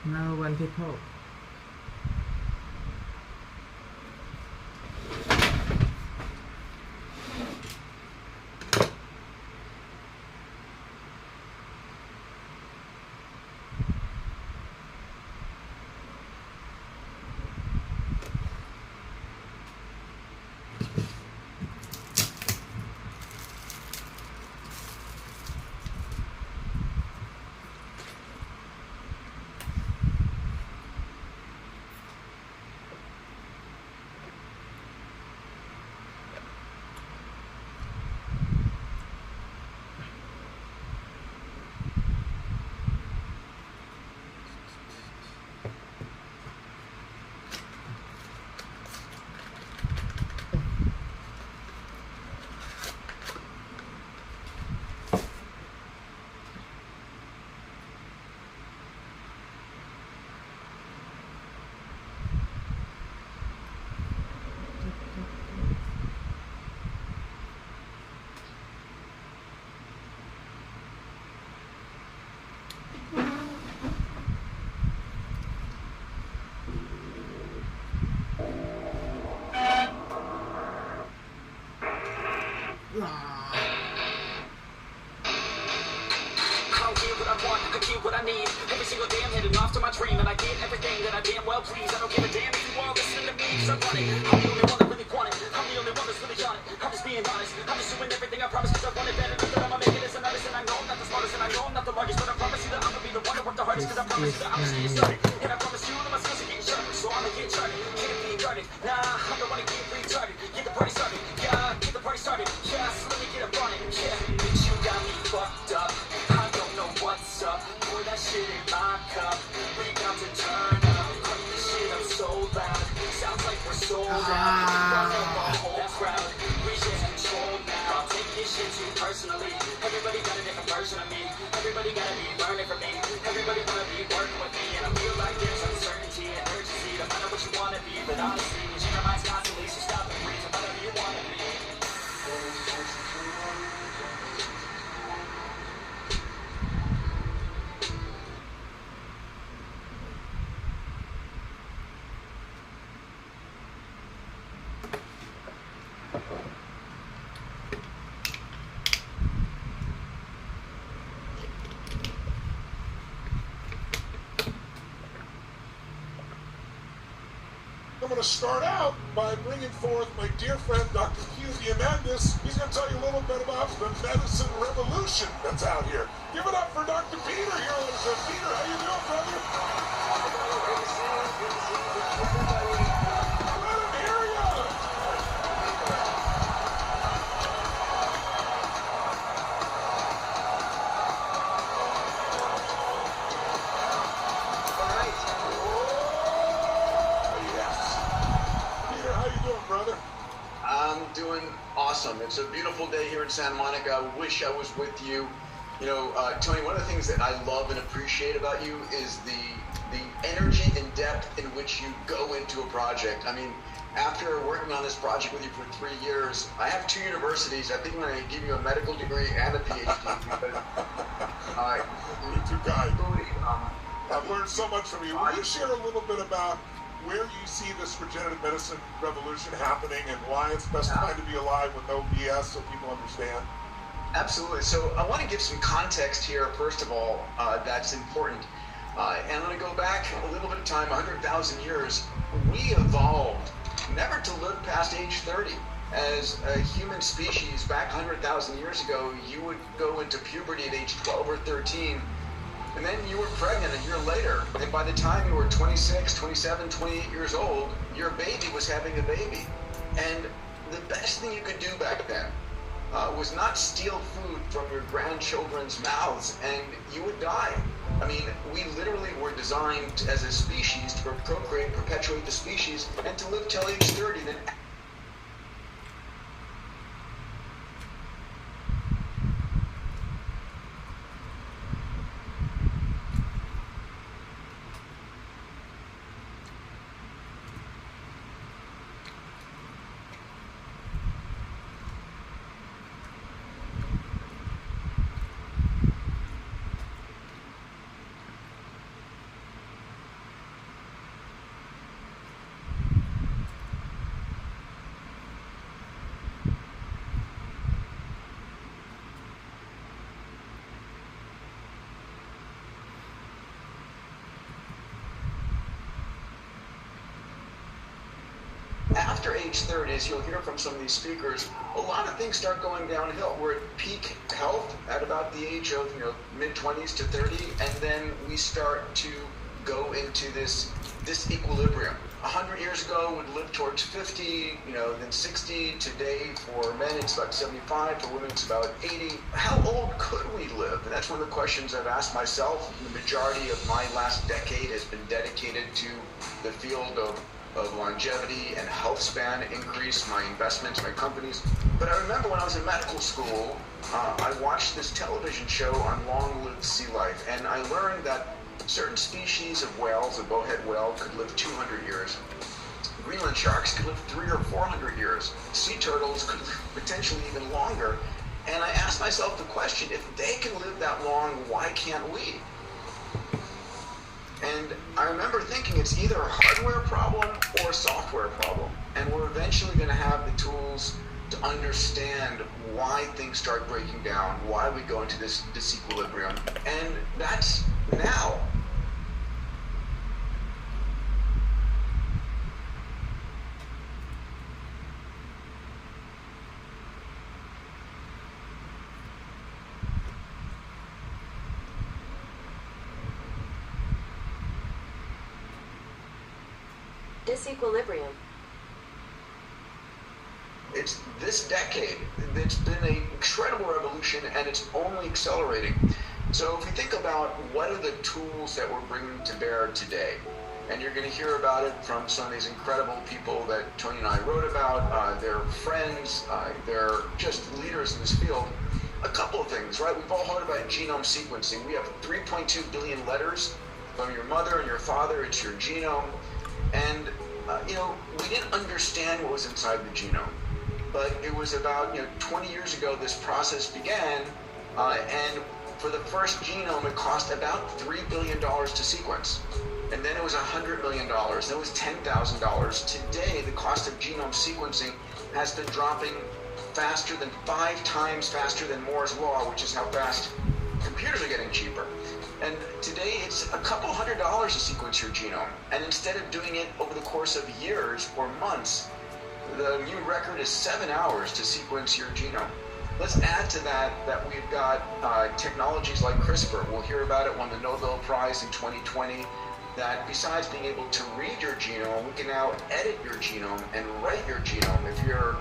Now one people. What I need every single day, I'm heading off to my dream, and I get everything that I damn well please. I don't give a damn if you all listening to me, cause I'm running. I'm the only one that really want it. I'm the only one that's really on it. I'm just being honest. I'm just doing everything I promise, cause I want it better. Not that I'ma make it as an artist, and I know I'm not the smartest, and I know I'm not the largest, but I promise you that I'ma be the one to work the hardest, cause I promise you that I'ma see you started. And I promise you that my skills are getting sharper, so I'ma get charted. Can't be guarded. Nah, I'm the one to get retarded. Get the party started. Yeah, get the party started. Yeah, so let me get up on it. Yeah, bitch, you got me fucked up. I don't know what's up. Pour that shit in my cup. We got to turn up. Crank this shit up so loud. Sounds like we're sold out. Run up a whole crowd. We just control now. I'll take this shit too personally. Everybody got a different version of me. Everybody gotta be learning from me. Everybody wanna be working with me. And I feel like there's uncertainty and urgency to find out what you wanna be. But honestly, you change your minds constantly. So stop and breathe and whatever you wanna be. I'm going to start out by bringing forth my dear friend, Dr. Q Diamandis. He's going to tell you a little bit about the medicine revolution that's out here. Give it up for Dr. Peter here. Peter, how you doing, brother? Let him hear you. Brother? I'm doing awesome. It's a beautiful day here in Santa Monica. I wish I was with you Tony, one of the things that I love and appreciate about you is the energy and depth in which you go into a project. I mean, after working on this project with you for 3 years, I have 2 universities. I think I'm going to give you a medical degree and a PhD because You're too kind. I've learned so much from you. Will you share a little bit about where you see this regenerative medicine revolution happening and why it's best time to be alive with no BS so people understand? Absolutely. So I want to give some context here, first of all, that's important. And I'm going to go back a little bit of time, 100,000 years. We evolved never to live past age 30. As a human species, back 100,000 years ago, you would go into puberty at age 12 or 13, and then you were pregnant a year later. And by the time you were 26, 27, 28 years old, your baby was having a baby. And the best thing you could do back then was not steal food from your grandchildren's mouths, and you would die. I mean, we literally were designed as a species to procreate, perpetuate the species, and to live till age 30. Then after age 30, as you'll hear from some of these speakers, a lot of things start going downhill. We're at peak health at about the age of mid-20s to 30, and then we start to go into this equilibrium. 100 years ago, we'd live towards 50, then 60. Today, for men, it's about 75. For women, it's about 80. How old could we live? And that's one of the questions I've asked myself. The majority of my last decade has been dedicated to the field of longevity and health span increase, my investments, my companies. But I remember when I was in medical school, I watched this television show on long-lived sea life, and I learned that certain species of whales, a bowhead whale, could live 200 years. Greenland sharks could live 300 or 400 years. Sea turtles could live potentially even longer. And I asked myself the question, if they can live that long, why can't we? And I remember thinking it's either a hardware problem or a software problem. And we're eventually going to have the tools to understand why things start breaking down, why we go into this disequilibrium. And that's now. Disequilibrium. It's this decade that's been an incredible revolution, and it's only accelerating. So if we think about what are the tools that we're bringing to bear today, and you're going to hear about it from some of these incredible people that Tony and I wrote about, they're friends, they're just leaders in this field. A couple of things, right? We've all heard about genome sequencing. We have 3.2 billion letters from your mother and your father. It's your genome. And, we didn't understand what was inside the genome. But it was about, 20 years ago this process began, and for the first genome it cost about $3 billion to sequence. And then it was $100 million, then it was $10,000. Today, the cost of genome sequencing has been dropping faster than 5 times faster than Moore's Law, which is how fast computers are getting cheaper. And today it's a couple $100 to sequence your genome. And instead of doing it over the course of years or months, the new record is 7 hours to sequence your genome. Let's add to that we've got technologies like CRISPR. We'll hear about it, won the Nobel Prize in 2020, that besides being able to read your genome, we can now edit your genome and write your genome. If you're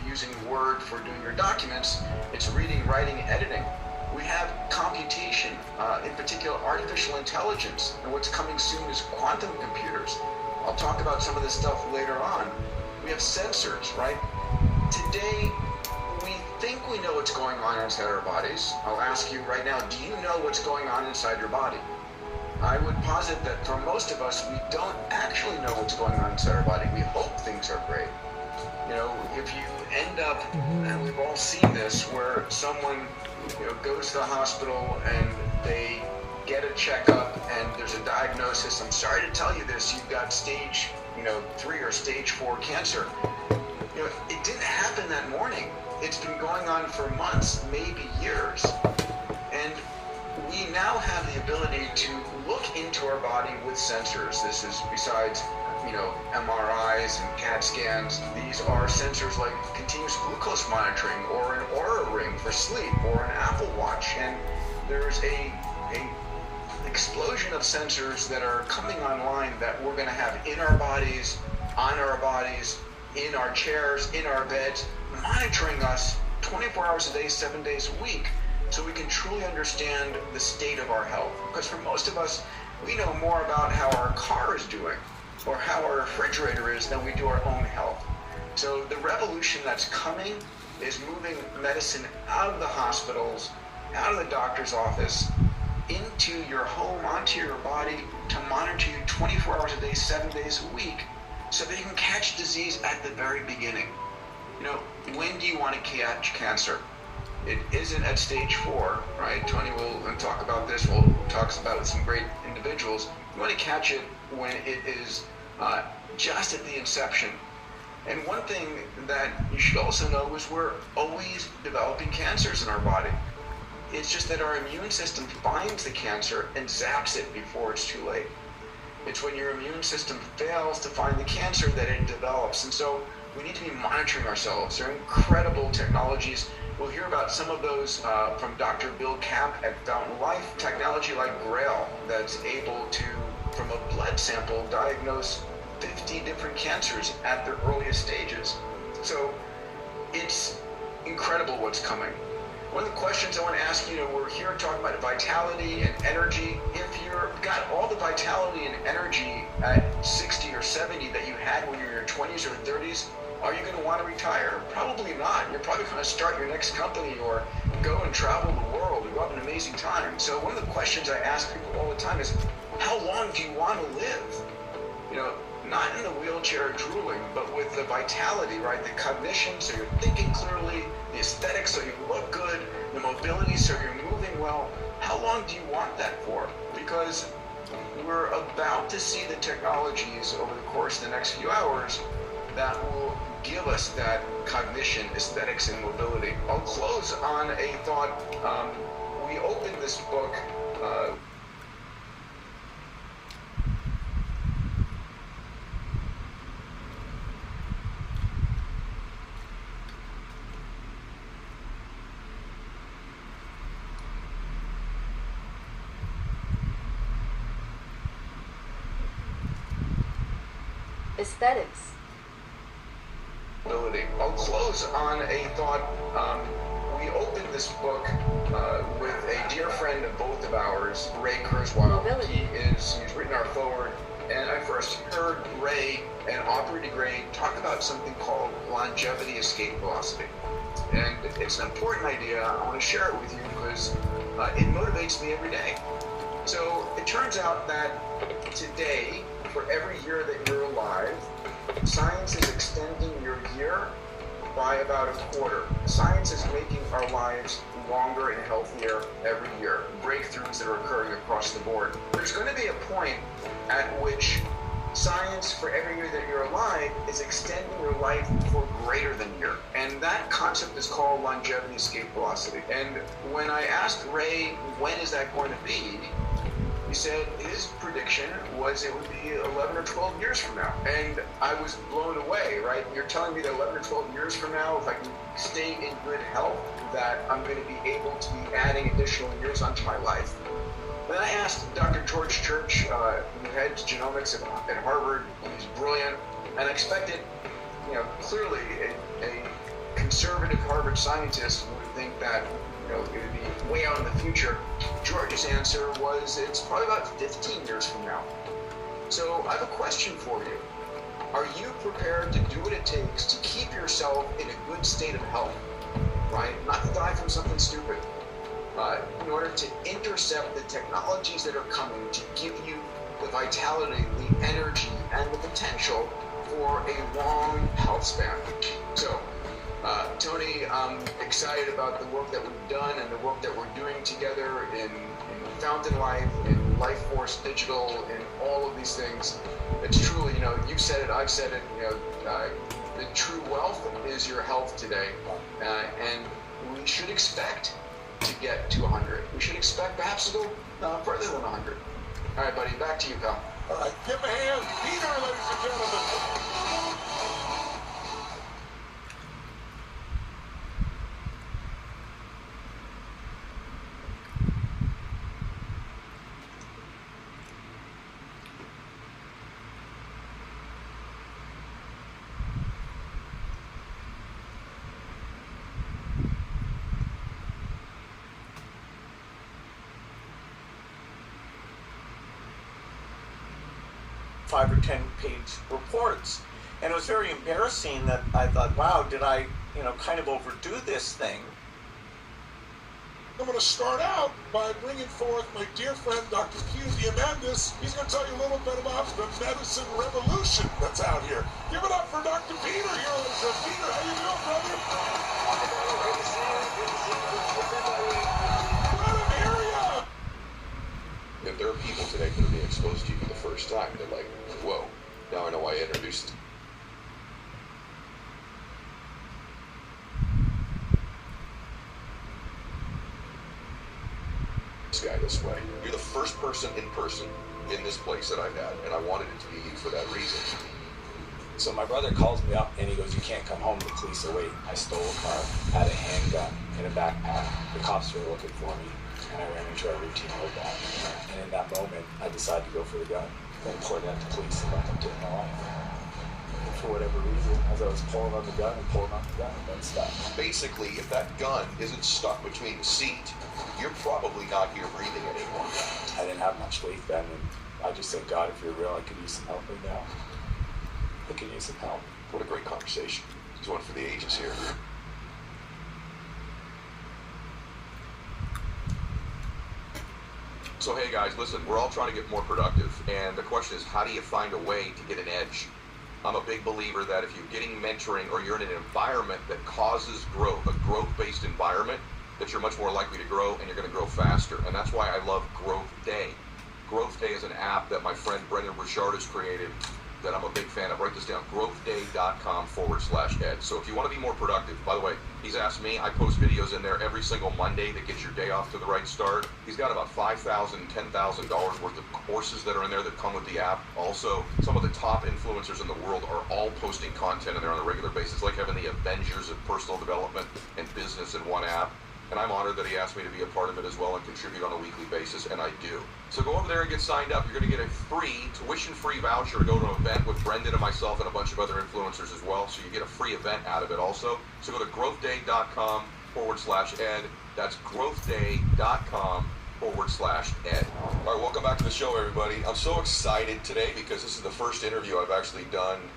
using Word for doing your documents, it's reading, writing, editing. We have computation, in particular artificial intelligence, and what's coming soon is quantum computers. I'll talk about some of this stuff later on. We have sensors, right? Today, we think we we know what's going on inside our bodies. I'll ask you right now, do you know what's going on inside your body? I would posit that for most of us, we don't actually know what's going on inside our body. We hope things are great. If you end up, and we've all seen this, where someone goes to the hospital and they get a checkup and there's a diagnosis. I'm sorry to tell you this, you've got stage 3 or stage 4 cancer. It didn't happen that morning. It's been going on for months, maybe years. And we now have the ability to look into our body with sensors. This is besides MRIs and CAT scans. These are sensors like continuous glucose monitoring or an Oura Ring for sleep or an Apple Watch. And there's a explosion of sensors that are coming online that we're going to have in our bodies, on our bodies, in our chairs, in our beds, monitoring us 24 hours a day, 7 days a week, so we can truly understand the state of our health. Because for most of us, we know more about how our car is doing or how our refrigerator is than we do our own health. So the revolution that's coming is moving medicine out of the hospitals, out of the doctor's office, into your home, onto your body, to monitor you 24 hours a day, 7 days a week, so that you can catch disease at the very beginning. When do you want to catch cancer? It isn't at stage 4, right? Tony will talk about this. We'll talk about it with some great individuals. You want to catch it when it is just at the inception. And one thing that you should also know is we're always developing cancers in our body. It's just that our immune system finds the cancer and zaps it before it's too late. It's when your immune system fails to find the cancer that it develops. And so we need to be monitoring ourselves. There are incredible technologies. We'll hear about some of those from Dr. Bill Camp at Fountain Life. Technology like Grail that's able to, from a blood sample, diagnose 50 different cancers at their earliest stages. So it's incredible what's coming. One of the questions I want to ask you, we're here talking about vitality and energy. If you've got all the vitality and energy at 60 or 70 that you had when you were in your 20s or 30s, are you going to want to retire? Probably not. You're probably going to start your next company or go and travel the world and go have an amazing time. So one of the questions I ask people all the time is, how long do you want to live? Not in the wheelchair drooling, but with the vitality, right? The cognition, so you're thinking clearly, the aesthetics, so you look good, the mobility, so you're moving well. How long do you want that for? Because we're about to see the technologies over the course of the next few hours that will give us that cognition, aesthetics, and mobility. I'll close on a thought. We opened this book Aesthetics. I'll close on a thought. We opened this book with a dear friend of both of ours, Ray Kurzweil. He's written our foreword, and I first heard Ray and Aubrey de Grey talk about something called longevity escape velocity. And it's an important idea. I want to share it with you because it motivates me every day. So it turns out that today, for every year that you're alive, science is extending your year by about a quarter. Science is making our lives longer and healthier every year. Breakthroughs that are occurring across the board. There's going to be a point at which science, for every year that you're alive, is extending your life for greater than a year. And that concept is called longevity escape velocity. And when I asked Ray, when is that going to be? He said his prediction was it would be 11 or 12 years from now. And I was blown away, right? You're telling me that 11 or 12 years from now, if I can stay in good health, that I'm going to be able to be adding additional years onto my life? Then I asked Dr. George Church, who heads genomics at Harvard. He's brilliant. And I expected, clearly a conservative Harvard scientist would think that, it would be way out in the future. George's answer was it's probably about 15 years from now. So I have a question for you. Are you prepared to do what it takes to keep yourself in a good state of health? right? Not to die from something stupid. In order to intercept the technologies that are coming to give you the vitality, the energy, and the potential for a long health span. So, Tony, I'm excited about the work that we've done and the work that we're doing together in Fountain Life, in Life Force Digital, in all of these things. It's truly, you've said it, I've said it, the true wealth is your health today. And we should expect to get to 100. We should expect perhaps to go further than 100. All right, buddy, back to you, pal. All right, give him a hand. Peter, ladies and gentlemen. 5 or 10 page reports. And it was very embarrassing that I thought, wow, did I, kind of overdo this thing? I'm going to start out by bringing forth my dear friend, Dr. Q Diamandis. He's going to tell you a little bit about the medicine revolution that's out here. Give it up for Dr. Peter here, ladies and gentlemen. Peter, how you doing, brother? Good to see you. Good to see you. Let him hear ya! If there are people today that are being exposed to you for the first time, they're like, whoa, now I know why I introduced this guy this way. You're the first person in this place that I've had, and I wanted it to be you for that reason. So my brother calls me up and he goes, "You can't come home, the police are waiting." I stole a car, had a handgun in a backpack. The cops were looking for me, and I ran into a routine roadblock. And in that moment, I decided to go for the gun, then reported that to police and left them to my life. And for whatever reason, as I was pulling on the gun, it got stuck. Basically, if that gun isn't stuck between the seat, you're probably not here breathing anymore. I didn't have much faith then, and I just said, "God, if you're real, I could use some help right now. I could use some help." What a great conversation. He's one for the ages here. So hey guys, listen, we're all trying to get more productive, and the question is, how do you find a way to get an edge? I'm a big believer that if you're getting mentoring or you're in an environment that causes growth, a growth-based environment, that you're much more likely to grow and you're going to grow faster. And that's why I love Growth Day. Growth Day is an app that my friend Brendan Burchard has created that I'm a big fan of. Write this down, growthday.com/ed. So if you want to be more productive, by the way, he's asked me, I post videos in there every single Monday that gets your day off to the right start. He's got about $5,000, $10,000 worth of courses that are in there that come with the app. Also, some of the top influencers in the world are all posting content in there on a regular basis. It's like having the Avengers of personal development and business in one app. And I'm honored that he asked me to be a part of it as well and contribute on a weekly basis, and I do. So go over there and get signed up. You're going to get a free, tuition-free voucher to go to an event with Brendan and myself and a bunch of other influencers as well, so you get a free event out of it also. So go to growthday.com/ed. That's growthday.com/ed. All right, welcome back to the show, everybody. I'm so excited today because this is the first interview I've actually done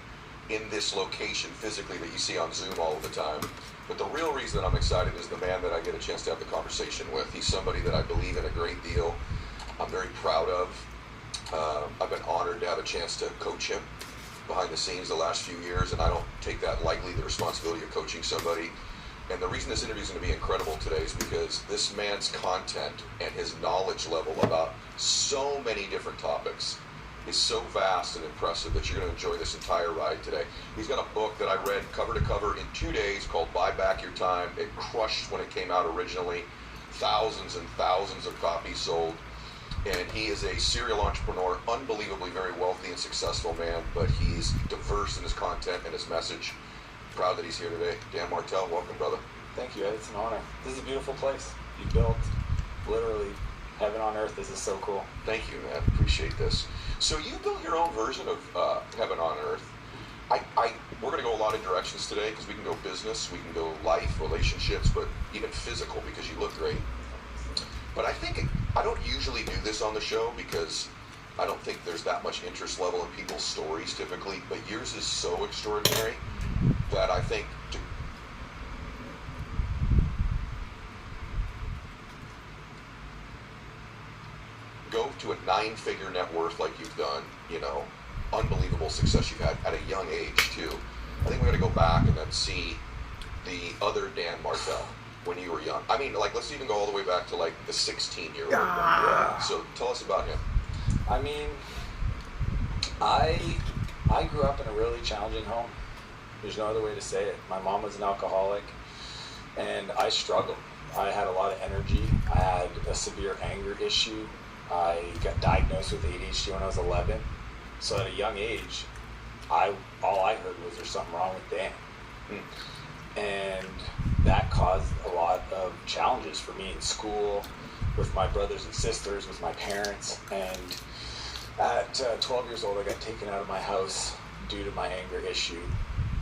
in this location physically that you see on Zoom all of the time. But the real reason I'm excited is the man that I get a chance to have the conversation with. He's somebody that I believe in a great deal. I'm very proud of. I've been honored to have a chance to coach him behind the scenes the last few years, and I don't take that lightly, the responsibility of coaching somebody. And the reason this interview is going to be incredible today is because this man's content and his knowledge level about so many different topics is so vast and impressive that you're going to enjoy this entire ride today. He's got a book that I read cover to cover in 2 days called Buy Back Your Time. It crushed when it came out originally. Thousands and thousands of copies sold. And he is a serial entrepreneur, unbelievably very wealthy and successful man, but he's diverse in his content and his message. Proud that he's here today. Dan Martell, welcome, brother. Thank you, Ed. It's an honor. This is a beautiful place. You built literally heaven on earth. This is so cool. Thank you, man. Appreciate this. So you built your own version of heaven on earth. We're going to go a lot of directions today because we can go business, we can go life, relationships, but even physical because you look great. But I don't usually do this on the show because I don't think there's that much interest level in people's stories typically, but yours is so extraordinary that I think go to a 9-figure net worth like you've done, unbelievable success you've had at a young age too. I think we got to go back and then see the other Dan Martell when you were young. I mean, let's even go all the way back to the 16-year-old. Yeah. So tell us about him. I mean, I grew up in a really challenging home. There's no other way to say it. My mom was an alcoholic, and I struggled. I had a lot of energy. I had a severe anger issue. I got diagnosed with ADHD when I was 11. So at a young age, all I heard was there's something wrong with Dan. And that caused a lot of challenges for me in school, with my brothers and sisters, with my parents. And at 12 years old, I got taken out of my house due to my anger issue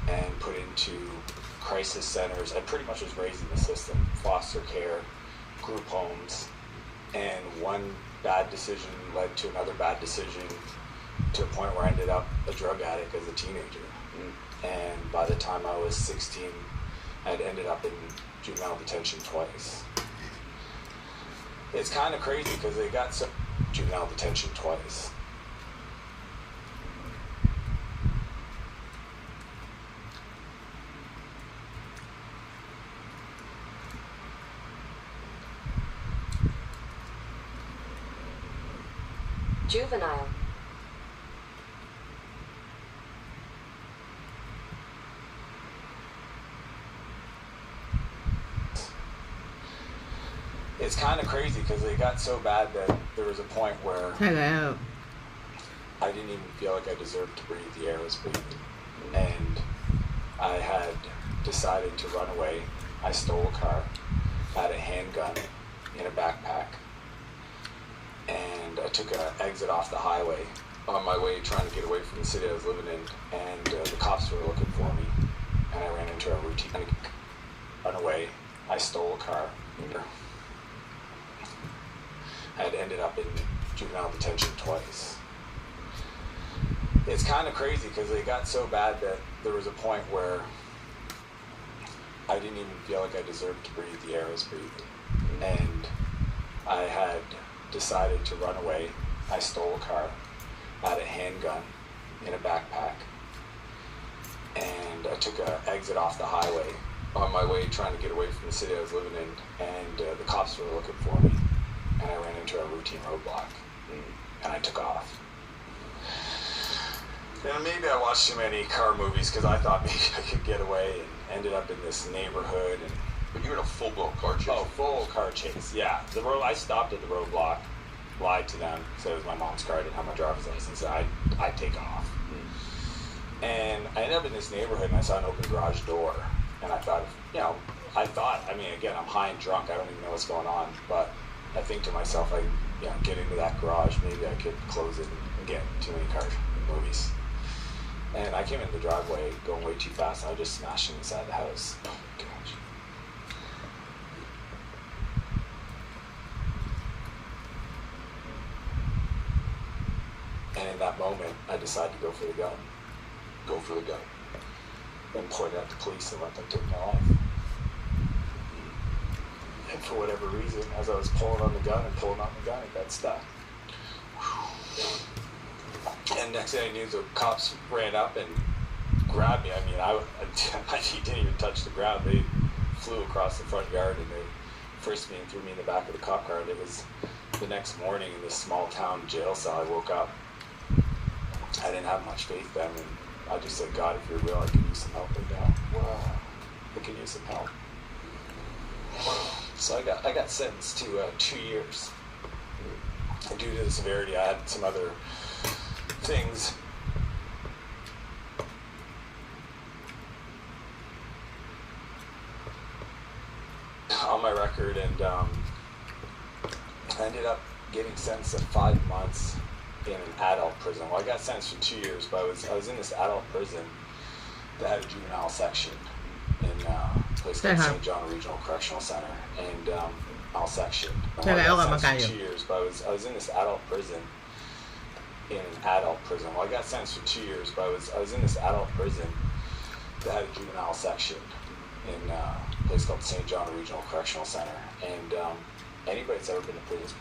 and put into crisis centers. I pretty much was raised in the system, foster care, group homes, and one bad decision led to another bad decision, to a point where I ended up a drug addict as a teenager. And by the time I was 16, I'd ended up in juvenile detention twice. It's kind of crazy because they got some juvenile detention twice. Juvenile. It's kind of crazy because they got so bad that there was a point where ใช่แล้ว I didn't even feel like I deserved to breathe the air I was breathing. And I had decided to run away. I stole a car, had a handgun in a backpack, and I took an exit off the highway on my way trying to get away from the city I was living in. And the cops were looking for me, and I ran into a routine run away. I stole a car. I had ended up in juvenile detention twice. It's kind of crazy because they got so bad that there was a point where I didn't even feel like I deserved to breathe the air I was breathing. And I had decided to run away. I stole a car, had a handgun in a backpack, and I took an exit off the highway on my way trying to get away from the city I was living in. And the cops were looking for me, and I ran into a routine roadblock, and I took off. And maybe I watched too many car movies because I thought maybe I could get away, and ended up in this neighborhood. And But you were in a full-blown car chase. oh, full car chase. Yeah, I stopped at the roadblock, lied to them, said it was my mom's car, I didn't have my driver's license. I'd take off. And I ended up in this neighborhood, and I saw an open garage door, and I thought, I mean, again, I'm high and drunk, I don't even know what's going on, but I think to myself, get into that garage, maybe I could close it and get too many car movies. And I came in the driveway going way too fast, and I just smashed inside the house. Oh my gosh. And in that moment, I decided to go for the gun. Go for the gun. And point at the police and let them take my life. And for whatever reason, as I was pulling on the gun, it got stuck. And next thing I knew, the cops ran up and grabbed me. I mean, I didn't even touch the ground. They flew across the front yard, and they frisked me and threw me in the back of the cop car. And it was the next morning in this small town jail cell. I woke up. I didn't have much faith then, and I just said, God, if you're real, I could use some help right now. Wow. I could use some help. So I got sentenced to 2 years. And due to the severity, I had some other things on my record, and I ended up getting sentenced to 5 months in an adult prison. Well, I got sentenced for 2 years, but I was in this adult prison that had a juvenile section in a place called St. John Regional Correctional Center, and adult section.ใช่แล้วออกมาไกล for 2 years, but I was in this adult prison. In an adult prison. Well, I got sentenced for 2 years, but I was in this adult prison that had a juvenile section in a place called St. John Regional Correctional Center. And anybody that's ever been to prison,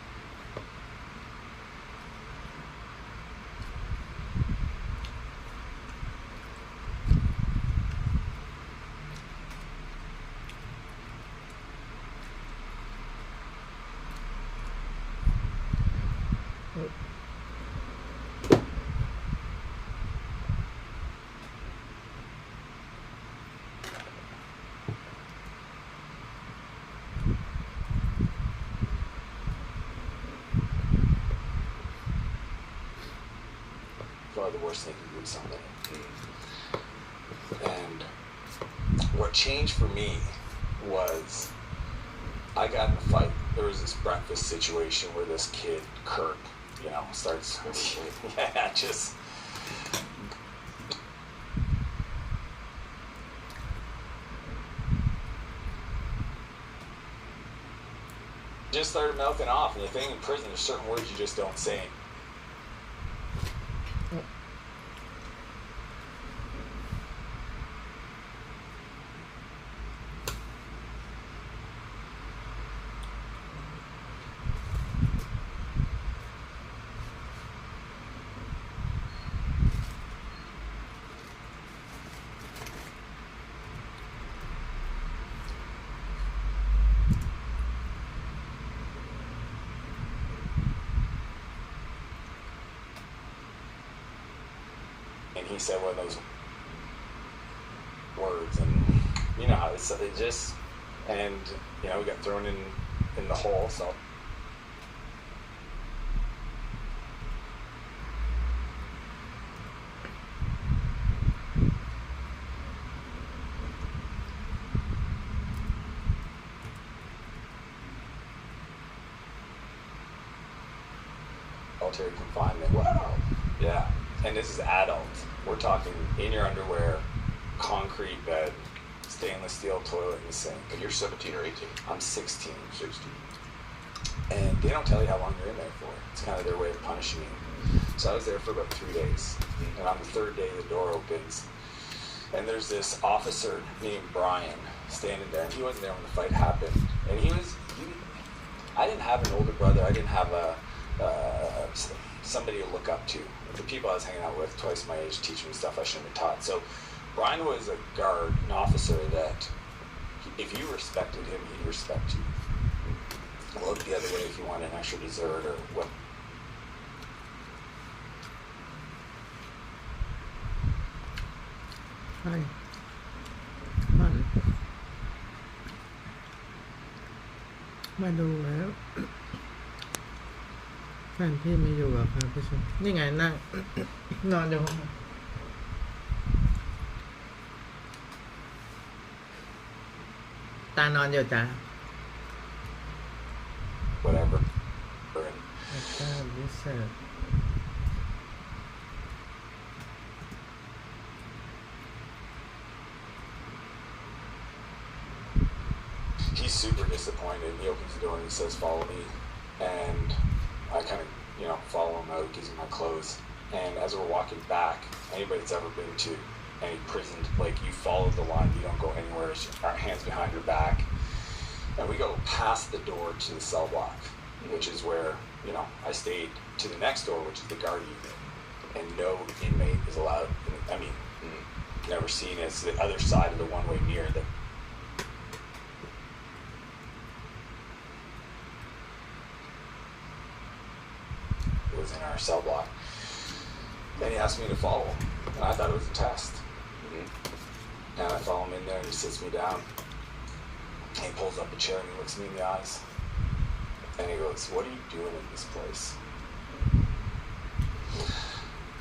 probably the worst thing you can do to somebody. And what changed for me was I got in a fight. There was this breakfast situation where this kid, Kirk, starts, just started mouthing off. And the thing in prison, there's certain words you just don't say. And he said one of those words, and you know how it just, and we got thrown in the hole. So solitary confinement. Wow. Yeah. And this is adult. We're talking in your underwear, concrete bed, stainless steel toilet and sink. And you're 17 or 18? I'm 16. 16. And they don't tell you how long you're in there for. It's kind of their way of punishing you. So I was there for about 3 days. And on the third day, the door opens. And there's this officer named Brian standing there. And he wasn't there when the fight happened. And I didn't have an older brother. I didn't have somebody to look up to. The people I was hanging out with, twice my age, teaching me stuff I shouldn't have taught. So Brian was a guard, an officer that if you respected him, he'd respect you. Look the other way if you want an extra dessert or what. Hi.มาดูแล้ว แฟนพี่ไม่อยู่อะครับพี่ชมนี่ไงนั่ง นอนอยู่ตานอนอยู่จ้ะ Whatever. He's super disappointed. He opens the door and he says, "Follow me." And I kind of, follow him out, gives him my clothes. And as we're walking back, anybody that's ever been to any prison, like you follow the line, you don't go anywhere, our hands behind your back. And we go past the door to the cell block, which is where, I stayed to the next door, which is the guard unit. And no inmate is allowed. I mean, never seen it. It's the other side of the one-way mirror that was in our cell block. And he asked me to follow him. And I thought it was a test. And I follow him in there and he sits me down. And he pulls up a chair and he looks me in the eyes. And he goes, "What are you doing in this place?"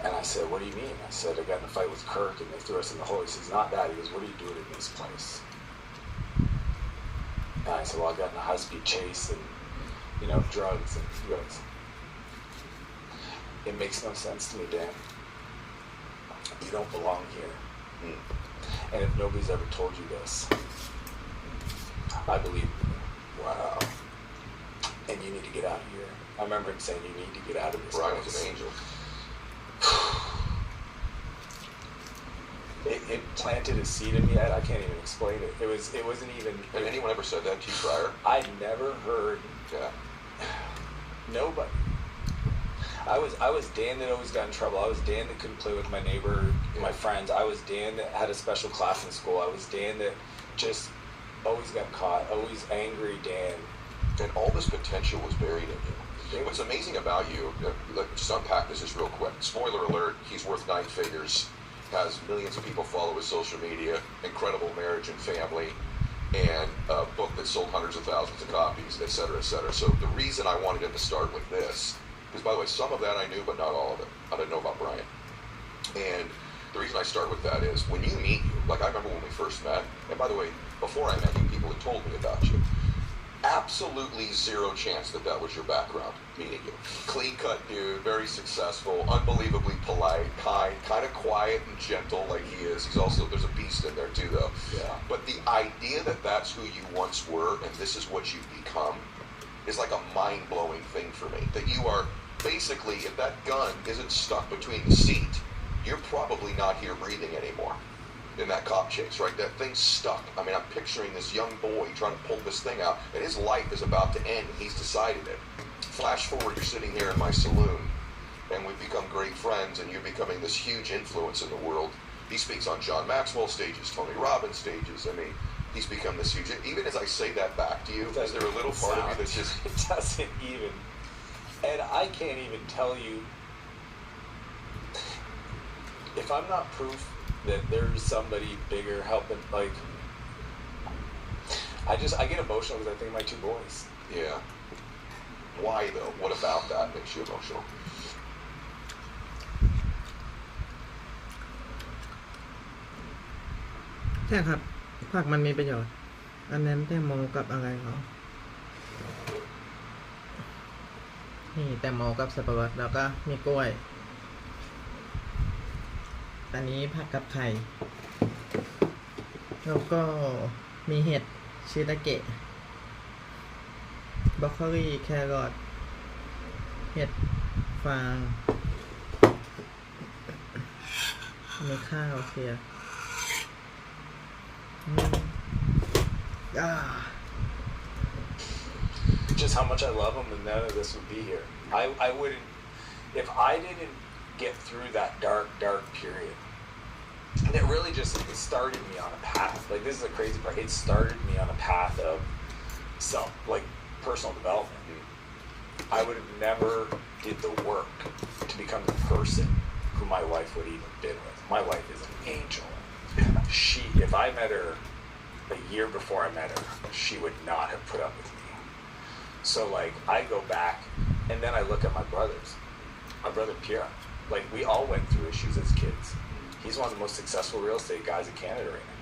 And I said, "What do you mean?" I said, "I got in a fight with Kirk and they threw us in the hole." He says, "Not that." He goes, "What are you doing in this place?" And I said, "Well, I got in a high-speed chase and, drugs." And he goes, "It makes no sense to me, Dan. You don't belong here. And if nobody's ever told you this, I believe you." Wow. "And you need to get out of here." I remember him saying, "You need to get out of this Brian place." was an angel. It planted a seed in me. I can't even explain it. It wasn't even. Had anyone ever said that to you prior? I'd never heard. Yeah. Nobody. I was Dan that always got in trouble. I was Dan that couldn't play with my neighbor, my friends. I was Dan that had a special class in school. I was Dan that just always got caught. Always angry Dan. And all this potential was buried in you. What's amazing about you, just unpack this just real quick. Spoiler alert, he's worth 9 figures, has millions of people follow his social media, incredible marriage and family, and a book that sold hundreds of thousands of copies, et cetera, et cetera. So the reason I wanted him to start with this, because by the way, some of that I knew, but not all of it. I didn't know about Brian. And the reason I start with that is when you meet you, like I remember when we first met, and by the way, before I met you, people had told me about you. Absolutely zero chance that that was your background, meeting you. Clean-cut dude, very successful, unbelievably polite, kind of quiet and gentle like he is. He's also, there's a beast in there too, though. Yeah. But the idea that that's who you once were and this is what you've become is like a mind-blowing thing for me. That you are basically, if that gun isn't stuck between the seat, you're probably not here breathing anymore. In that cop chase, right? That thing's stuck. I mean, I'm picturing this young boy trying to pull this thing out, and his life is about to end, and he's decided it. Flash forward, you're sitting here in my saloon, and we've become great friends, and you're becoming this huge influence in the world. He speaks on John Maxwell stages, Tony Robbins stages. I mean, he's become this huge. Even as I say that back to you, is there a little part of you that's just... It doesn't even... And I can't even tell you... If I'm not proof that there's somebody bigger helping, like, I get emotional because I think of my two boys. Yeah. Why though? What about that makes you emotional? ใช่ครับผักมันมีประโยชน์อันนั้นแตงโมกับอะไรเขานี่แตงโมกับสับปะรดแล้วก็มีกล้วยอันนี้ผักกับไข่แล้วก็มีเห็ดชิตาเกะบรอกโคลีแครอทเห็ดฟางมีข้าวเสียJust how much I love them, and none of this would be here. I wouldn't, if I didn't get through that dark period. And it really just started me on a path. Like, this is the crazy part. It started me on a path of personal development. I would have never did the work to become the person who my wife would even been with. My wife is an angel. If I met her a year before I met her, she would not have put up with me. So, like, I go back, and then I look at my brothers. My brother Pierre. Like, we all went through issues as kids. He's one of the most successful real estate guys in Canada right now.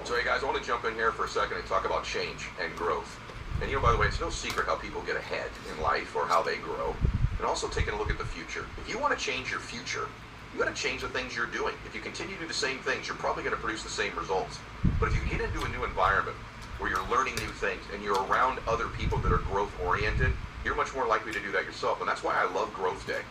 So, hey guys, I want to jump in here for a second and talk about change and growth. And you know, by the way, it's no secret how people get ahead in life or how they grow. And also taking a look at the future. If you want to change your future, you got to change the things you're doing. If you continue to do the same things, you're probably going to produce the same results. But if you get into a new environment where you're learning new things and you're around other people that are growth oriented, you're much more likely to do that yourself. And that's why I love Growth Day.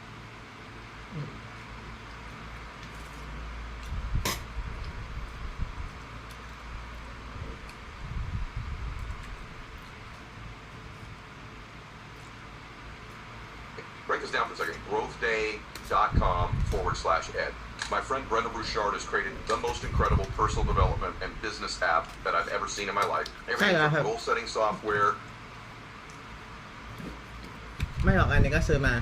Break this down for a second. growthday.com/ed. My friend Brenda Bouchard has created the most incredible personal development and business app that I've ever seen in my life. Everything from goal setting software. ไม่หรอกอันนี้ก็ซื้อมา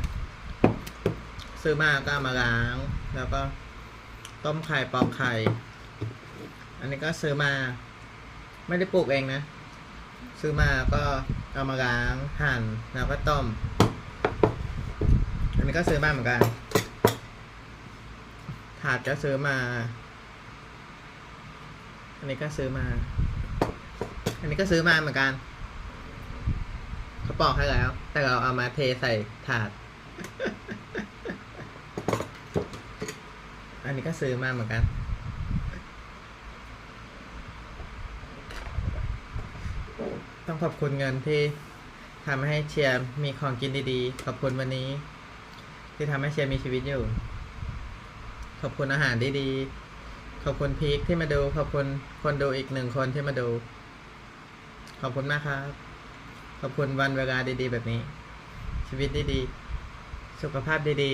ก็เอามาล้างแล้วก็ต้มไข่ปอกไข่อันนี้ก็ซื้อมาไม่ได้ปลูกเองนะซื้อมาก็เอามาล้างหั่นแล้วก็ต้มอันนี้ก็ซื้อมาเหมือนกันถาดก็ซื้อมาอันนี้ก็ซื้อมาอันนี้ก็ซื้อมาเหมือนกันเขาปอกให้แล้วแต่เราเอามาเทใส่ถาด อันนี้ก็ซื้อมาเหมือนกันต้องขอบคุณเงินที่ทำให้เชียร์มีของกินดีๆขอบคุณวันนี้ที่ทำให้เชียร์มีชีวิตอยู่ขอบคุณอาหารดีๆขอบคุณพีคที่มาดูขอบคุณคนดูอีก1 คนที่มาดูขอบคุณมากครับขอบคุณวันเวลาดีๆแบบนี้ชีวิตดีๆสุขภาพดี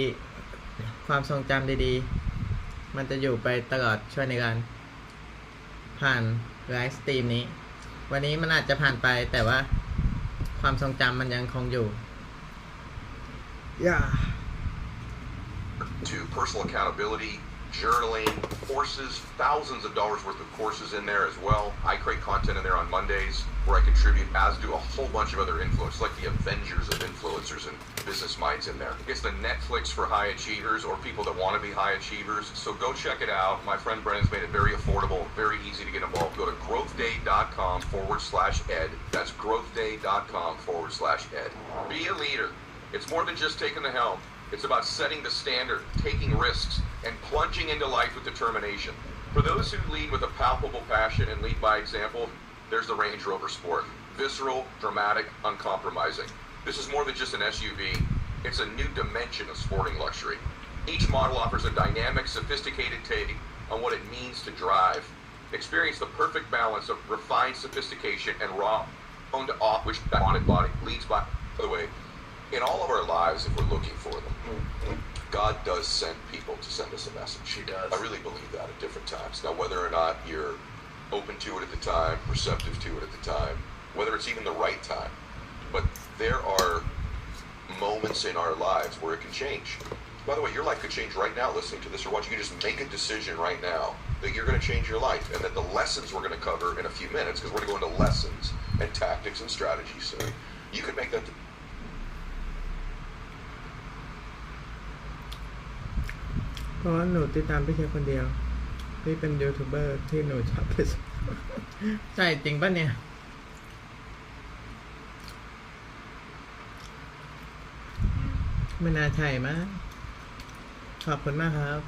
ๆความทรงจำดีๆมันจะอยู่ไปตลอดช่วงในการผ่านไลฟ์สตรีมนี้วันนี้มันอาจจะผ่านไปแต่ว่าความทรงจำมันยังคงอยู่To personal accountability, journaling, courses, thousands of dollars worth of courses in there as well. I create content in there on Mondays where I contribute, as do a whole bunch of other influencers, like the Avengers of influencers and business minds in there. It's the Netflix for high achievers or people that want to be high achievers. So go check it out. My friend Brennan's made it very affordable, very easy to get involved. Go to growthday.com/ed. That's growthday.com/ed. Be a leader. It's more than just taking the helm. It's about setting the standard, taking risks, and plunging into life with determination. For those who lead with a palpable passion and lead by example, there's the Range Rover Sport. Visceral, dramatic, uncompromising. This is more than just an SUV. It's a new dimension of sporting luxury. Each model offers a dynamic, sophisticated take on what it means to drive. Experience the perfect balance of refined sophistication and raw, owned off, which wanted body leads by the way. In all of our lives, if we're looking for them, God does send people to send us a message. He does. I really believe that at different times. Now, whether or not you're open to it at the time, receptive to it at the time, whether it's even the right time, but there are moments in our lives where it can change. By the way, your life could change right now listening to this or watching. You can just make a decision right now that you're going to change your life, and that the lessons we're going to cover in a few minutes, because we're going to go into lessons and tactics and strategies. So you can make that. เพราะว่าหนูติดตามพี่เชียร์คนเดียวพี่เป็นยูทูบเบอร์ที่หนูชอบที่สุด ใช่จริงป่ะเนี่ยไม่น่าใช่มั้งขอบคุณมากครับ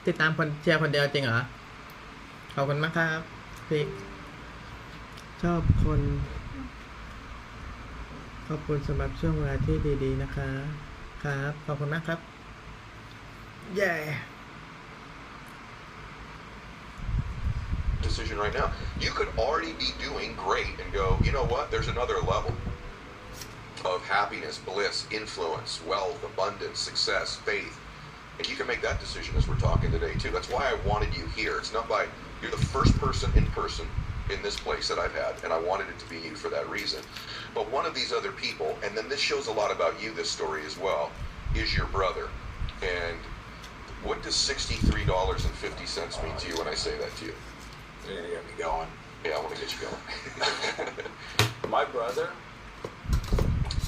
ติดตามคนเชียร์คนเดียวจริงเหรอขอบคุณมากครับพี่ชอบคนขอบคุณสำหรับช่วงเวลาที่ดีๆนะคะครับขอบคุณมากครับเย้ Decision right now. You could already be doing great and go, you know what? There's another level of happiness, bliss, influence, wealth, abundance, success, faith. And you can make that decision as we're talking today too. That's why I wanted you here. It's not by, you're the first person in this place that I've had, and I wanted it to be you for that reason. But one of these other people, and then this shows a lot about you, this story as well, is your brother. And what does $63.50 mean to you when I say that to you? You're gonna get me going. Yeah, I want to get you going. My brother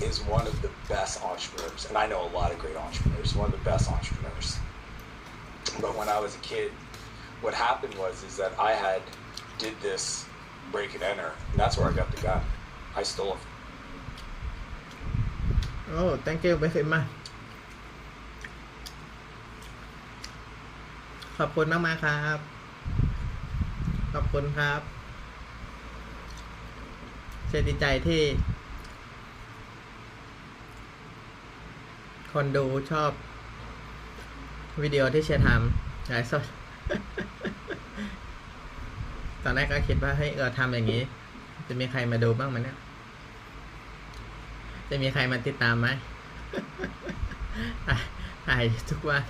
is one of the best entrepreneurs, and I know a lot of great entrepreneurs, one of the best entrepreneurs. But when I was a kid, what happened was that I did this break and enter, and that's where I got the gun. I stole it. Oh, thank you very much ขอบคุณมากๆครับขอบคุณครับเสียดีใจที่คนดูชอบวิดีโอที่เชียร์ทำไลฟ์สด ตอนแรกก็คิดว่าเฮ้ยเราทำอย่างนี้จะมีใครมาดูบ้างไหมเนี่ยจะมีใครมาติดตามไหม ถ่ายทุกวัน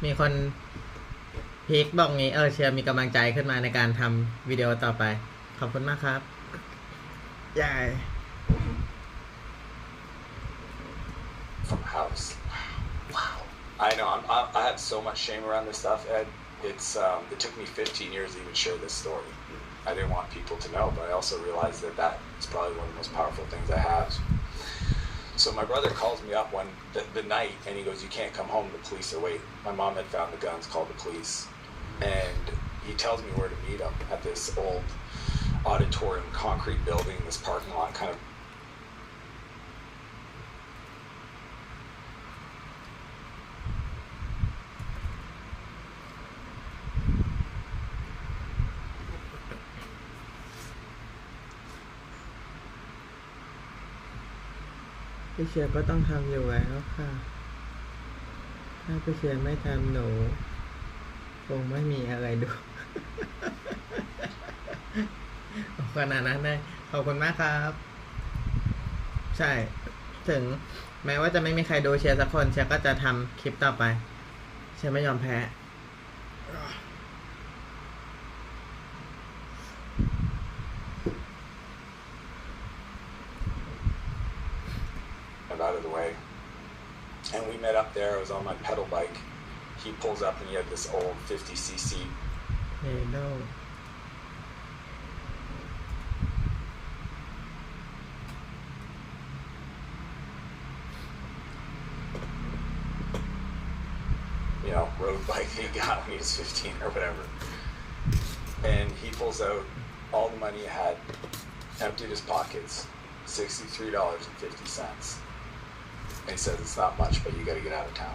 มีคนพีคบอกงี้เชียร์มีกำลังใจขึ้นมาในการทำวิดีโอต่อไปขอบคุณมากครับใหญ่ From house. Wow. I know. I had so much shame around this stuff, Ed. It took me 15 years to even share this story. I didn't want people to know, but I also realized that is probably one of the most powerful things I have. So my brother calls me up the night, and he goes, "You can't come home. The police are waiting." My mom had found the guns, called the police, and he tells me where to meet him at this old auditorium, concrete building, this parking lot, kind of.พี่เชียร์ก็ต้องทำอยู่แล้วค่ะถ้าพี่เชียร์ไม่ทำหนูคงไม่มีอะไรดู ขนาดนั้นได้ขอบคุณมากครับใช่ถึงแม้ว่าจะไม่มีใครดูเชียร์สักคนเชียร์ก็จะทำคลิปต่อไปเชียร์ไม่ยอมแพ้ Out of the way. And we met up there. I was on my pedal bike. He pulls up and he had this old 50cc. Hey, no. Road bike he got when he was 15 or whatever. And he pulls out all the money he had, emptied his pockets, $63.50. And he says, it's not much, but you got to get out of town.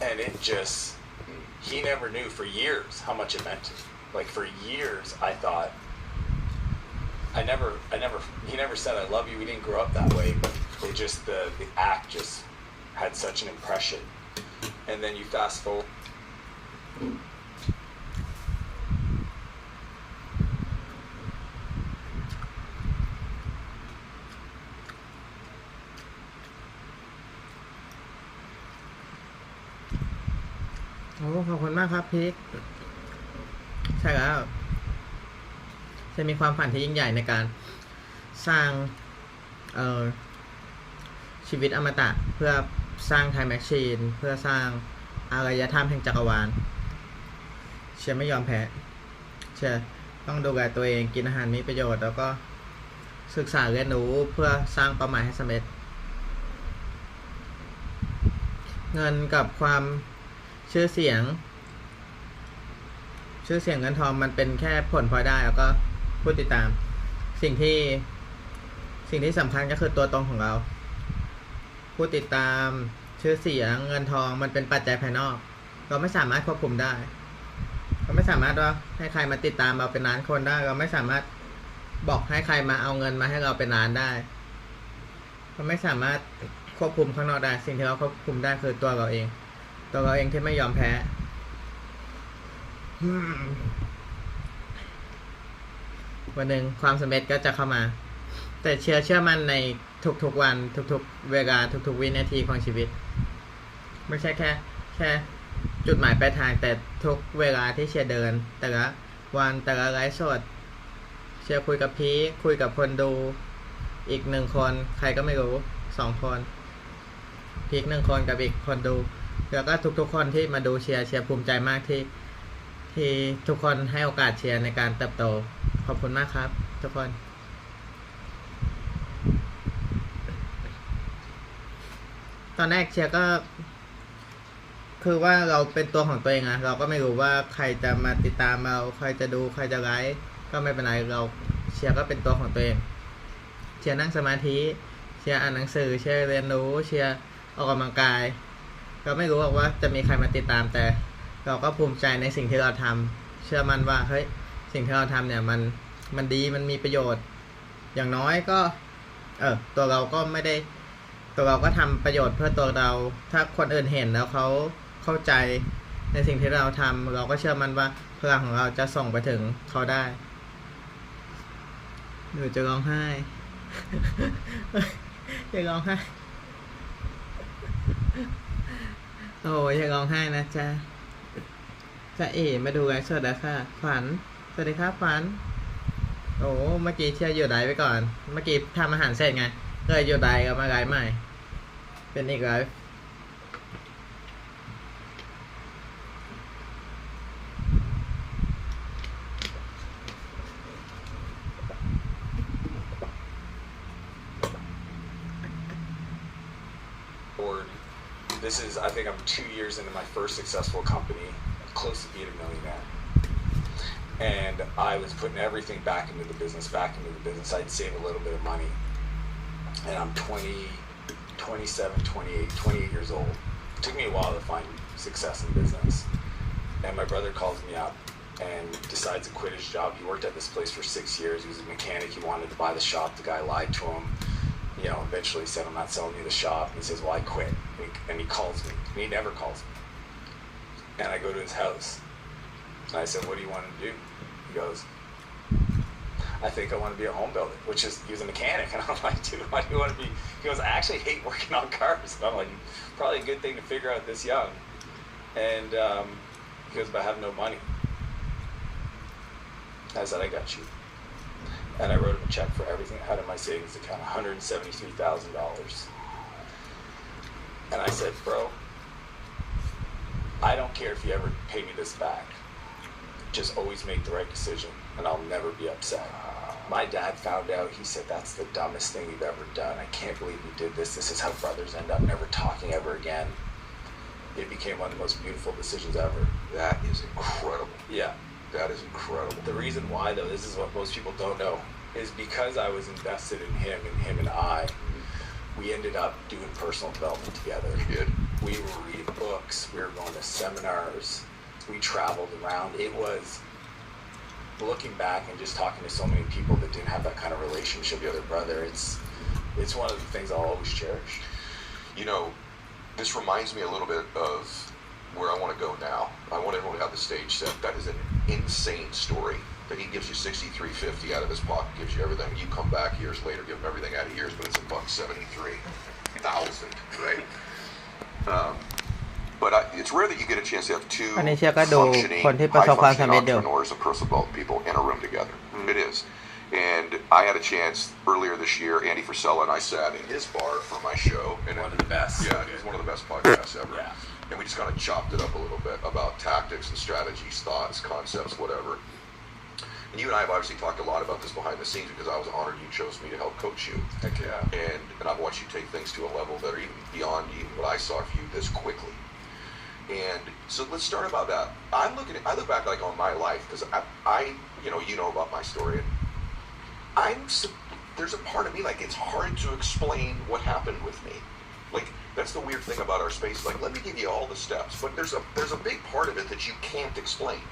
And it just, he never knew for years how much it meant to me. Like for years, I thought, he never said I love you. We didn't grow up that way, but it just, the act just had such an impression. And then you fast forward.โอ้ขอบคุณมากครับพีคใช่แล้วจะมีความฝันที่ยิ่งใหญ่ในการสร้างชีวิตอมตะเพื่อสร้างไทม์แมชชีนเพื่อสร้างอารยธรรมแห่งจักรวาลเชียร์ไม่ยอมแพ้เชียร์ต้องดูแลตัวเองกินอาหารมีประโยชน์แล้วก็ศึกษาเรียนรู้เพื่อสร้างเป้าหมายให้สำเร็จเงินกับความชื่อเสียงเงินทองมันเป็นแค่ผลพลอยได้แล้วก็ผู้ติดตามสิ่งที่สำคัญก็คือตัวตนของเราผู้ติดตามชื่อเสียงเงินทองมันเป็นปัจจัยภายนอกเราไม่สามารถควบคุมได้เราไม่สามารถว่าให้ใครมาติดตามเราเป็นล้านคนได้เราไม่สามารถบอกให้ใครมาเอาเงินมาให้เราเป็นล้านได้เราไม่สามารถควบคุมข้างนอกได้สิ่งที่เราควบคุมได้คือตัวเราเองที่ไม่ยอมแพ้วันหนึ่งความสำเร็จก็จะเข้ามาแต่เชื่อมั่นในทุกๆวันทุกๆเวลาทุกๆวินาทีของชีวิตไม่ใช่แค่จุดหมายปลายทางแต่ทุกเวลาที่เชียร์เดินแต่ละวันแต่ละไลฟ์สดเชียร์คุยกับพีคคุยกับคนดูอีก1คนใครก็ไม่รู้2คนพีค1คนกับอีกคนดูแล้วก็ทุกๆคนที่มาดูเชียร์ภูมิใจมากที่ทุกคนให้โอกาสเชียร์ในการเติบโตขอบคุณมากครับทุกคนตอนแรกเชียร์ก็คือว่าเราเป็นตัวของตัวเองอะเราก็ไม่รู้ว่าใครจะมาติดตามเราใครจะดูใครจะไลค์ก็ไม่เป็นไรเราเชียร์ก็เป็นตัวของตัวเองเชียร์นั่งสมาธิเชียร์อ่านหนังสือเชียร์เรียนรู้เชียร์ออกกำลังกายเราไม่รู้หรอกว่าจะมีใครมาติดตามแต่เราก็ภูมิใจในสิ่งที่เราทำเชื่อมั่นว่าเฮ้ยสิ่งที่เราทำเนี่ยมันดีมันมีประโยชน์อย่างน้อยก็ตัวเราก็ไม่ได้ตัวเราก็ทำประโยชน์เพื่อตัวเราถ้าคนอื่นเห็นแล้วเขาเข้าใจในสิ่งที่เราทำเราก็เชื่อมั่นว่าพลังของเราจะส่งไปถึงเขาได้หนูจะร้องไห้ อย่าร้องไห้โอ้ยอย่าร้องไห้นะจ๊ะจะมาดูไลฟ์สดแล้วค่ะขวัญสวัสดีครับขวัญโอ้เมื่อกี้เชียร์อยู่ไลฟ์ไปก่อนเมื่อกี้ทำอาหารเสร็จไงเลยอยู่ไลฟ์ก็มาไลฟ์ใหม่เป็นอีกไลฟ์This is, I think I'm 2 years into my first successful company, close to being a millionaire. And I was putting everything back into the business. I'd save a little bit of money. And I'm 28 years old. It took me a while to find success in business. And my brother calls me up and decides to quit his job. He worked at this place for 6 years. He was a mechanic. He wanted to buy the shop. The guy lied to him. Eventually said, I'm not selling you the shop. And he says, well, I quit. And he calls me. And he never calls me. And I go to his house. And I said, what do you want to do? He goes, I think I want to be a home builder, which is, he was a mechanic. And I'm like, dude, why do you want to be? He goes, I actually hate working on cars. And I'm like, probably a good thing to figure out this young. And he goes, but I have no money. I said, I got you. And I wrote him a check for everything I had in my savings account, $173,000. And I said, bro, I don't care if you ever pay me this back. Just always make the right decision, and I'll never be upset. My dad found out. He said, that's the dumbest thing you've ever done. I can't believe you did this. This is how brothers end up never talking ever again. It became one of the most beautiful decisions ever. That is incredible. Yeah. That is incredible. The reason why, though, this is what most people don't know, is because I was invested in him and I, we ended up doing personal development together. You did. We were reading books. We were going to seminars. We traveled around. It was, looking back and just talking to so many people that didn't have that kind of relationship with their brother, it's one of the things I'll always cherish. You know, this reminds me a little bit of where I want to go now. I want everyone to have the stage set. That is an insane story. That he gives you $63.50 out of his pocket, gives you everything. You come back years later, give him everything out of yours, but it's $173,000, right? But it's rare that you get a chance to have two อันนี้เชียร์ก็ดู functioning, คนที่ประสบความสำ high-functioning เร็จอยู่ entrepreneurs and personal development people in a room together. It is. And I had a chance earlier this year, Andy Frisella and I sat in his bar for my show. And One of the best. Yeah, it's one of the best podcasts ever. Yeah. And we just kind of chopped it up a little bit about tactics and strategies, thoughts, concepts, whatever. And you and I have obviously talked a lot about this behind the scenes because I was honored you chose me to help coach you. Heck yeah. And I've watched you take things to a level that are even beyond even what I saw for you this quickly. And so let's start about that. I look back like on my life because I you know about my story. And there's a part of me like it's hard to explain what happened with me. Like that's the weird thing about our space. Like let me give you all the steps, but there's a big part of it that you can't explain.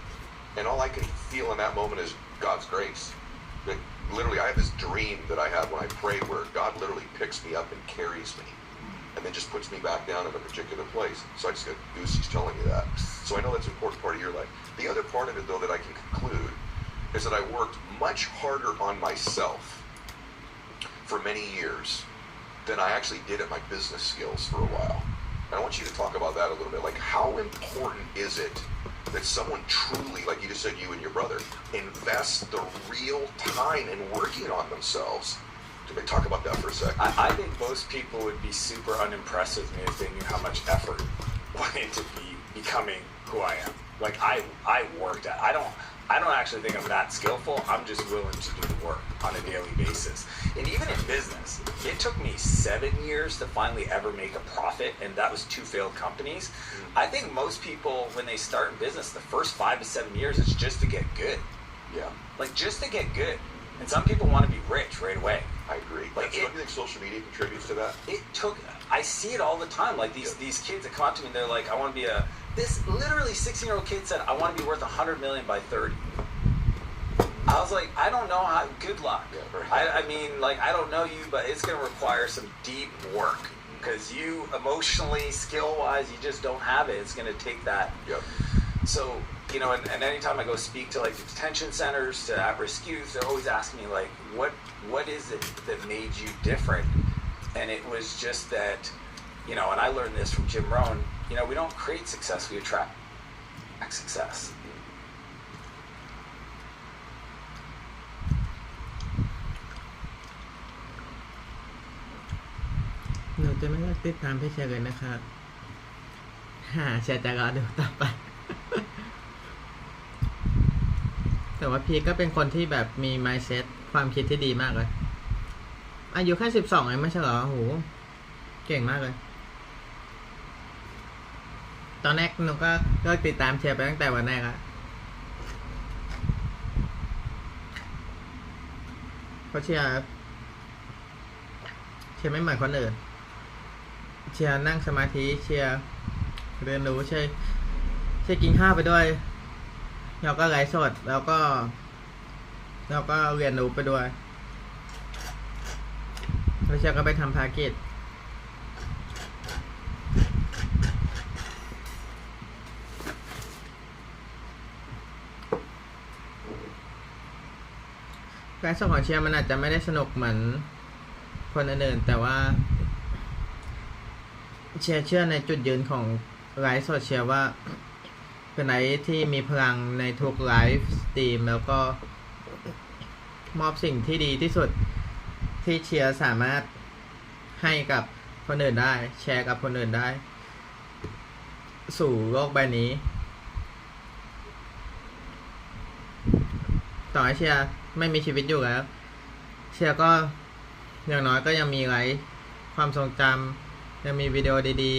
And all I can feel in that moment is God's grace. Like literally, I have this dream that I have when I pray where God literally picks me up and carries me. And then just puts me back down in a particular place. So I just got goosies telling you that. So I know that's an important part of your life. The other part of it, though, that I can conclude is that I worked much harder on myself for many years than I actually did at my business skills for a while. And I want you to talk about that a little bit. Like, how important is it that someone truly, like you just said, you and your brother, invest the real time in working on themselves? Talk about that for a second. I think most people would be super unimpressed with me if they knew how much effort went into becoming who I am. Like I worked at. I don't actually think I'm that skillful. I'm just willing to do the work on a daily basis. And even in business, it took me 7 years to finally ever make a profit, and that was 2 failed companies. I think most people, when they start in business, the first 5 to 7 years, it's just to get good. Yeah. Like just to get good. And some people want to be rich right away. I agree. Like, do you think social media contributes to that? I see it all the time. Like these kids that come up to me and they're like, I want to be this literally 16-year-old kid said, I want to be worth $100 million by 30. I was like, I don't know how, good luck. Yeah, right. I mean, like, I don't know you, but it's going to require some deep work because you emotionally, skill-wise, you just don't have it. It's going to take that. Yep. So, you know, and anytime I go speak to like the detention centers, to at-risk youth, they're always asking me like, what is it that made you different? And it was just that, you know, and I learned this from Jim Rohn, you know, we don't create success, we attract success. หนูจะไม่เลิกติดตามพี่เชียร์เลยนะครับเชียร์จะรอดูต่อไป แต่ว่าพี่ก็เป็นคนที่แบบมี mindset ความคิดที่ดีมากเลยอายุแค่12เองไม่ใช่เหรอโหเก่งมากเลยตอนแรกหนูก็เลิกติดตามเชียร์ไปตั้งแต่วันแรกอะเพราะเชียร์ไม่เหมือนคนอื่นเชียร์นั่งสมาธิเชียร์เรียนรู้เชียร์กินข้าวไปด้วยแล้วก็ไลฟ์สดแล้วก็เรียนรู้ไปด้วยแล้วเชียร์ก็ไปทำภารกิจการสอนของเชียร์มันอาจจะไม่ได้สนุกเหมือนคนอื่นๆแต่ว่าเชื่อในจุดยืนของไลฟ์สดเชียร์ว่าเป็นไลฟ์ที่มีพลังในทุกไลฟ์สตรีมแล้วก็ มอบสิ่งที่ดีที่สุดที่เชียร์สามารถให้กับคนอื่นได้ แชร์กับคนอื่นได้ สู่โลกใบนี้ ต่อให้เชียร์ไม่มีชีวิตอยู่แล้ว เชียร์ก็อย่างน้อยก็ยังมีไว้ความทรงจำยังมีวิดีโอดี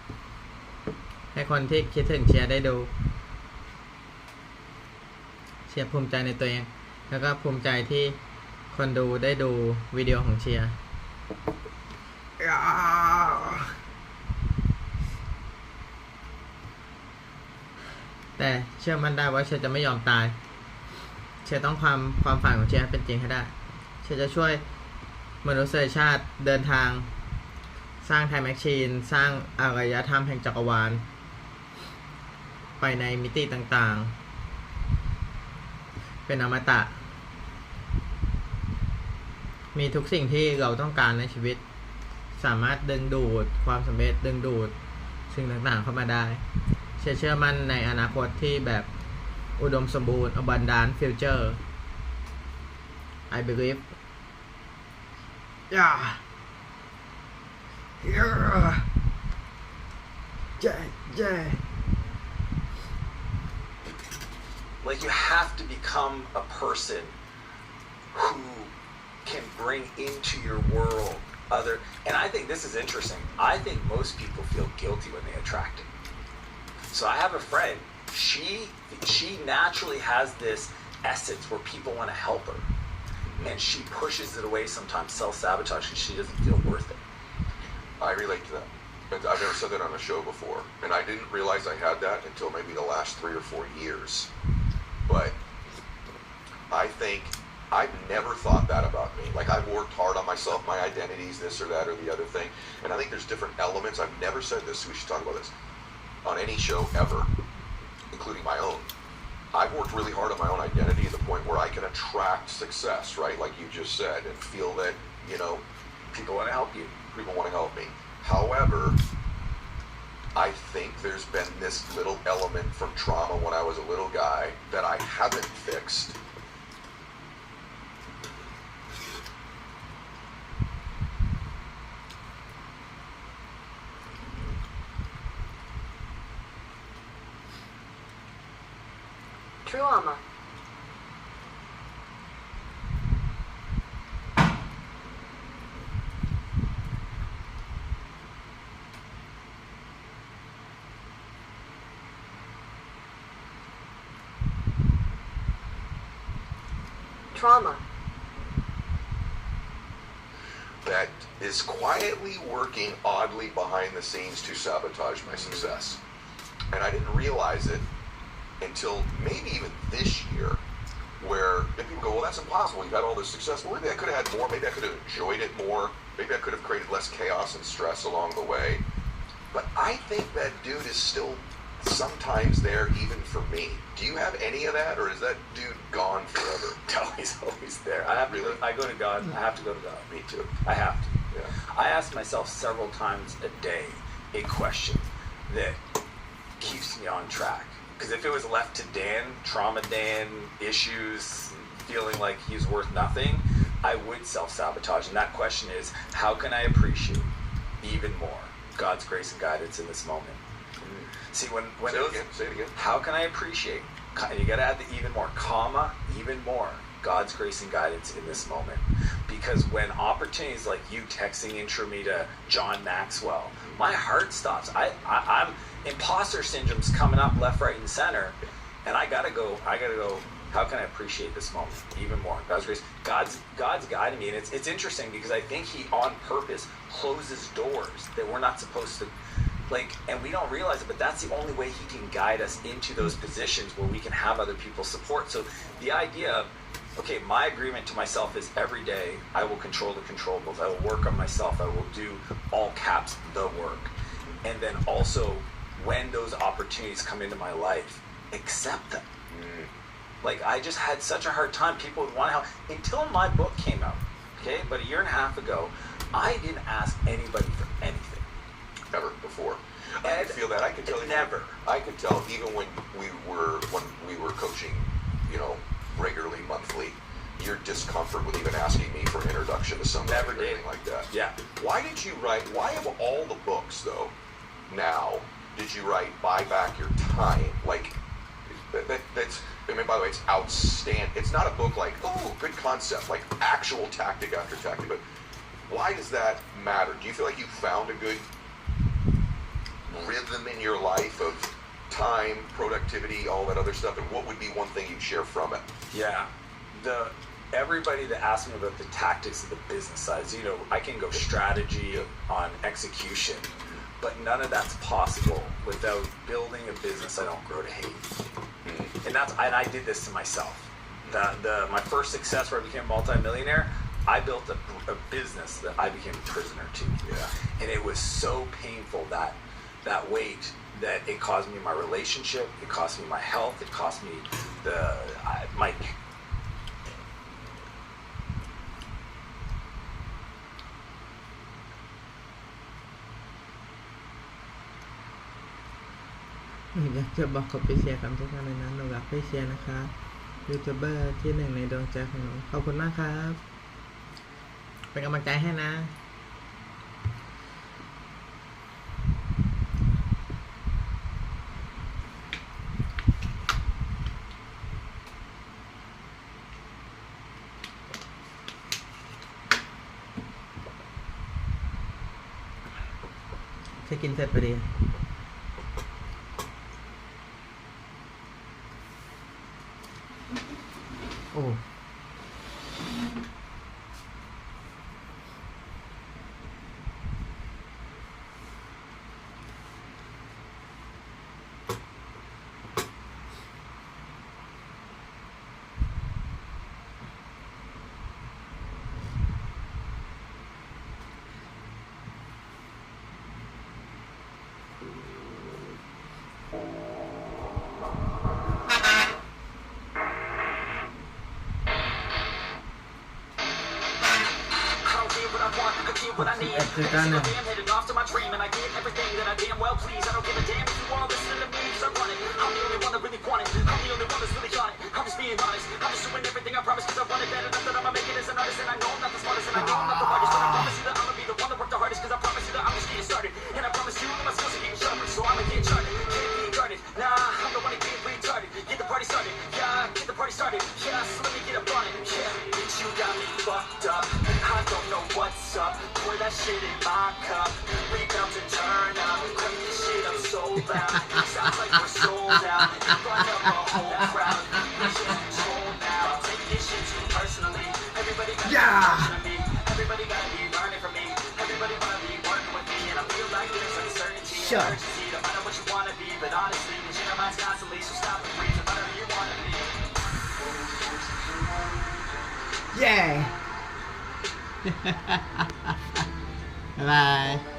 ๆให้คนที่คิดถึงเชียร์ได้ดู เชียร์ภูมิใจในตัวเองแล้วก็ภูมิใจที่คนดูได้ดูวิดีโอของเชียร์แต่เชื่อมั่นได้ว่าเชียร์จะไม่ยอมตาย เชียร์ต้องความฝันของเชียร์ให้เป็นจริงให้ได้ เชียร์จะช่วยมนุษยชาติเดินทางสร้างไทม์แมชชีนสร้างอารยธรรมแห่งจักรวาลไปในมิติต่างๆเป็นอมตะมีทุกสิ่งที่เราต้องการในชีวิตสามารถดึงดูดความสำเร็จดึงดูดสิ่งต่างๆเข้ามาได้เชื่อมั่นในอนาคตที่แบบอุดมสมบูรณ์ abundant future I believe yeah yeah Like you have to become a person who can bring into your world other, and I think this is interesting. I think most people feel guilty when they attract it. So I have a friend, she naturally has this essence where people want to help her. And she pushes it away sometimes, self-sabotage, because she doesn't feel worth it. I relate to that. I've never said that on a show before, and I didn't realize I had that until maybe the last 3 or 4 years. But I think I've never thought that about me. Like, I've worked hard on myself, my identities, this or that or the other thing, and I think there's different elements. I've never said this, so we should talk about this on any show ever, including my own. I've worked really hard on my own identity to the point where I can attract success, right? Like you just said, and feel that, you know, People want to help you. people want to help me. However, I think there's been this little element from trauma when I was a little guy that I haven't fixed. Trauma. Trauma. That is quietly working oddly behind the scenes to sabotage my success. And I didn't realize it until maybe even this year, where people go, well, that's impossible. You've had all this success. Well, maybe I could have had more. Maybe I could have enjoyed it more. Maybe I could have created less chaos and stress along the way. But I think that dude is still sometimes there even for me. Do you have any of that, or is that dude gone forever? No, he's always there. I go to God. I have to go to God. Me too. I have to. Yeah. I ask myself several times a day a question that keeps me on track. Because if it was left to Dan, trauma Dan, issues, feeling like he's worth nothing, I would self-sabotage. And that question is, how can I appreciate even more God's grace and guidance in this moment? See, when Say it again. how can I appreciate? You got to add the even more, comma, even more God's grace and guidance in this moment. Because when opportunities like you texting intro me to John Maxwell, my heart stops. I'm imposter syndrome's coming up left, right, and center, and I gotta go. How can I appreciate this moment even more? God's grace, God's guiding me, and it's interesting because I think He on purpose closes doors that we're not supposed to. And we don't realize it, but that's the only way He can guide us into those positions where we can have other people's support. So the idea of, okay, my agreement to myself is every day I will control the controllables. I will work on myself. I will do, all caps, the work. And then also, when those opportunities come into my life, accept them. I just had such a hard time. People would want to help. Until my book came out, okay, but a year and a half ago, I didn't ask anybody for anything. Ever before. I could feel that. I could tell you. Never. I could tell even when we were coaching, regularly, monthly. your discomfort with even asking me for an introduction to somebody Never or did. anything like that. Yeah. Why did you write? Why of all the books though, now did you write "Buy Back Your Time"? Like that's. I mean, by the way, it's outstanding. It's not a book like, oh, good concept, like actual tactic after tactic. But why does that matter? Do you feel like you found a good rhythm in your life of time, productivity, all that other stuff? And what would be one thing you'd share from it? Yeah. Everybody that asks me about the tactics of the business side, you know, I can go strategy on execution, but none of that's possible without building a business I don't grow to hate. And I did this to myself. My first success where I became a multimillionaire, I built a business that I became a prisoner to. Yeah. And it was so painful, that weight, that it cost me my relationship, it cost me my health, it cost me my.อยากจะบอกขอบไปเชียร์คำทุกท่านเลยนะหนูรักไปเชียร์นะคะยูทูบเบอร์ที่หนึ่งในดวงใจของหนูขอบคุณมากครับ เป็นกำลังใจให้นะจะกินเสร็จพอดีโอ้ What I need, every single damn heading off to my dream, and I get everything that I damn well please. I don't give a damn if you wanna listen to me, start running. I'm the only one that really want it. I'm the only one that's really on it. I'm just being honest. I'm just doing everything I promise, cause I want it bad enough that I'ma make it as an artist. And I know I'm not the smartest, and I know I'm not the hardest, but I promise you that I'ma be the one that worked the hardest, cause I promise you that I'm just getting started. And I promise you that my skills are getting sharper, so I'ma get charted. Can't be guarded, nah, I'm the one that get retarded. Get the party started, yeah, get the party started. Yeah, so let me get up on it. Yeah, bitch, you got me fucked up. I don't know what's up. Pour that shit in my cup. Rebound and turn up. Crank this shit up so loud. Sounds like we're sold out. In front of a whole crowd. We should control now. Take this shit too personally. Everybody gotta be watching me. Everybody gotta be learning from me. Everybody wanna be working with me. And I feel like there's uncertainty and urgency. No matter what you wanna be, but honestly, you change your minds constantly. So stop and breathe. No matter who you wanna be. Yeah. Bye bye.